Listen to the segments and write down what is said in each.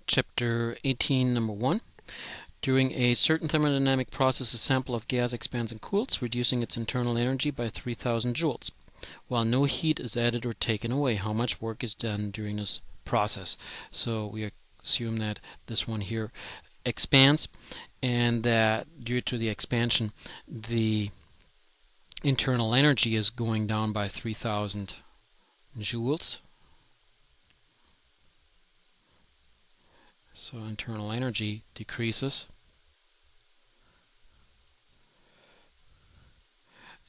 Chapter 18, number 1. During a certain thermodynamic process, a sample of gas expands and cools, reducing its internal energy by 3000 joules. While no heat is added or taken away, how much work is done during this process? So we assume that this one here expands, and that due to the expansion, the internal energy is going down by 3000 joules. So internal energy decreases.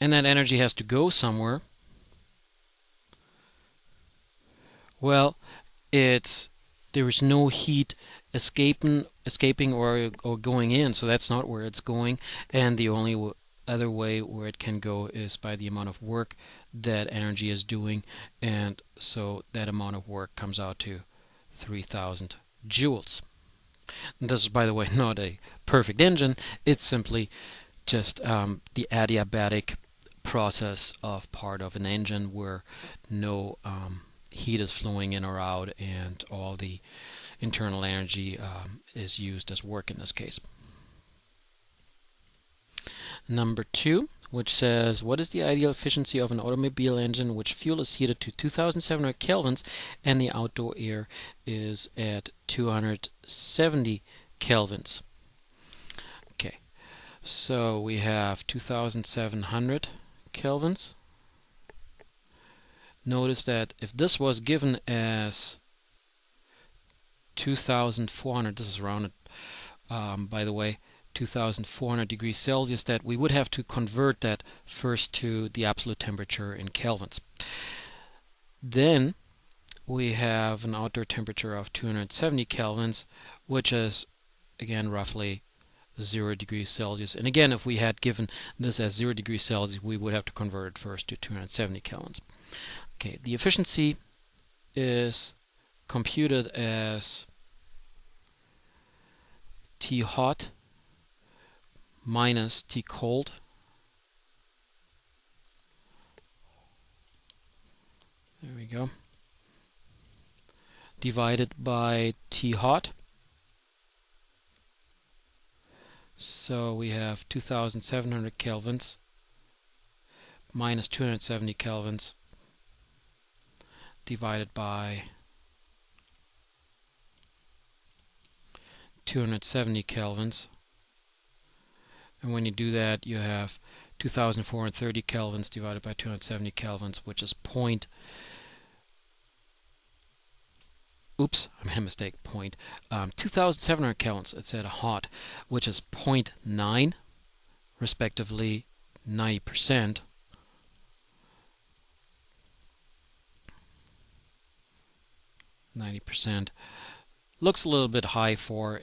And that energy has to go somewhere. Well, there is no heat escaping or going in, so that's not where it's going. And the only other way where it can go is by the amount of work that energy is doing, and so that amount of work comes out to 3000 joules. And this is, by the way, not a perfect engine. It's simply just the adiabatic process of part of an engine where no heat is flowing in or out, and all the internal energy is used as work in this case. Number 2, which says, what is the ideal efficiency of an automobile engine which fuel is heated to 2700 kelvins and the outdoor air is at 270 kelvins? Okay, so we have 2700 kelvins. Notice that if this was given as 2400, this is rounded by the way, 2400 degrees Celsius, that we would have to convert that first to the absolute temperature in kelvins. Then we have an outdoor temperature of 270 kelvins, which is again roughly 0 degrees Celsius. And again, if we had given this as 0 degrees Celsius, we would have to convert it first to 270 kelvins. Okay, the efficiency is computed as T hot minus T cold there we go, divided by T hot. So we have 2700 kelvins minus 270 kelvins divided by 270 kelvins. And when you do that, you have 2430 kelvins divided by 270 kelvins, which is I made a mistake. 2700 kelvins. It said hot, which is 0.9, respectively 90%. Looks a little bit high for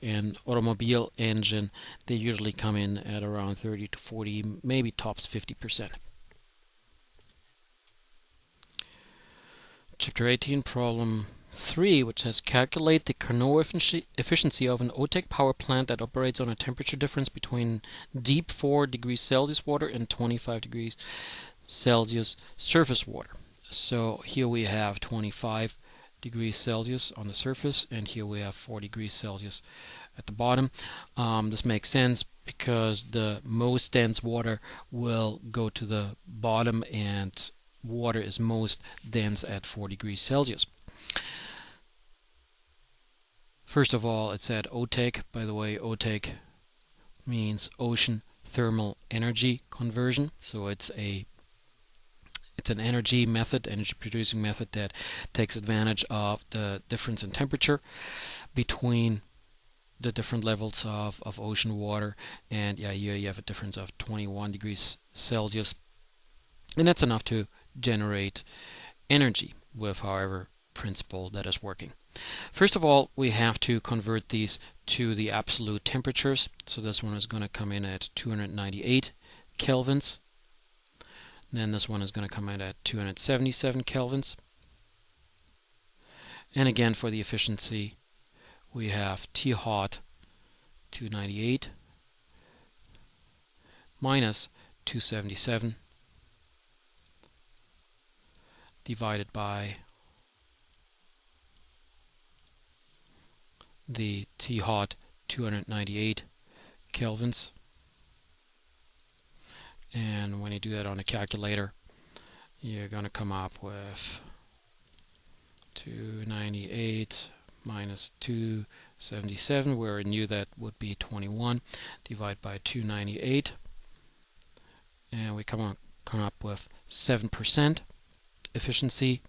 an automobile engine. They usually come in at around 30 to 40, maybe tops 50%. Chapter 18, problem 3, which says calculate the Carnot efficiency of an OTEC power plant that operates on a temperature difference between deep 4 degrees Celsius water and 25 degrees Celsius surface water. So here we have 25 degrees Celsius on the surface, and here we have 4 degrees Celsius at the bottom. This makes sense because the most dense water will go to the bottom, and water is most dense at 4 degrees Celsius. First of all, it said OTEC. By the way, OTEC means ocean thermal energy conversion. So it's an energy producing method that takes advantage of the difference in temperature between the different levels of ocean water. And yeah, here you have a difference of 21 degrees Celsius, and that's enough to generate energy with however principle that is working. First of all, we have to convert these to the absolute temperatures. So this one is going to come in at 298 kelvins. Then this one is going to come in at 277 kelvins. And again, for the efficiency, we have T hot 298 minus 277 divided by the T hot 298 kelvins. And when you do that on a calculator, you're going to come up with 298 minus 277, where we knew that would be 21, divided by 298, and we come up with 7% efficiency.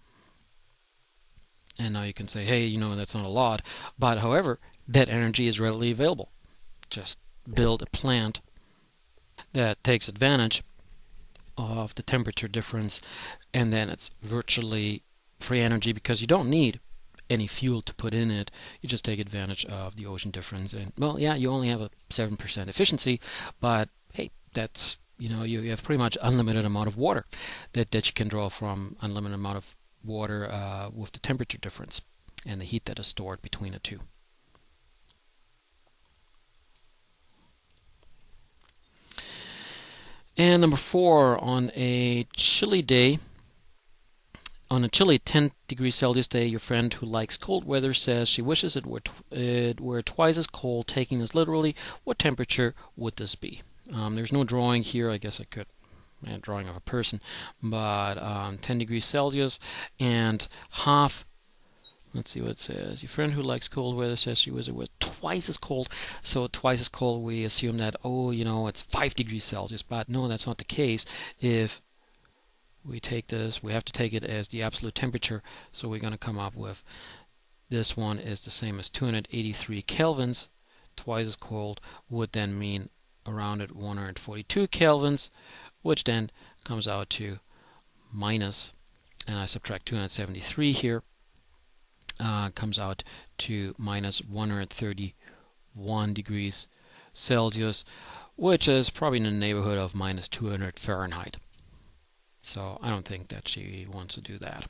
And now you can say, hey, that's not a lot, but however, that energy is readily available. Just build a plant that takes advantage of the temperature difference, and then it's virtually free energy because you don't need any fuel to put in it. You just take advantage of the ocean difference, and well, yeah, you only have a 7% efficiency, but hey, that's you have pretty much unlimited amount of water that you can draw from unlimited amount of water with the temperature difference and the heat that is stored between the two. And number 4, on a chilly day, on a chilly 10 degrees Celsius day, your friend who likes cold weather says she wishes it were twice as cold. Taking this literally, what temperature would this be? There's no drawing here. I guess I could drawing of a person, but 10 degrees Celsius and half. Let's see what it says. Your friend who likes cold weather says she wishes it were twice as cold. So twice as cold, we assume that, it's 5 degrees Celsius. But no, that's not the case. If we take this, we have to take it as the absolute temperature. So we're going to come up with this one is the same as 283 kelvins. Twice as cold would then mean around at 142 kelvins, which then comes out to minus, and I subtract 273 here, comes out to minus 131 degrees Celsius, which is probably in the neighborhood of minus 200 Fahrenheit. So I don't think that she wants to do that.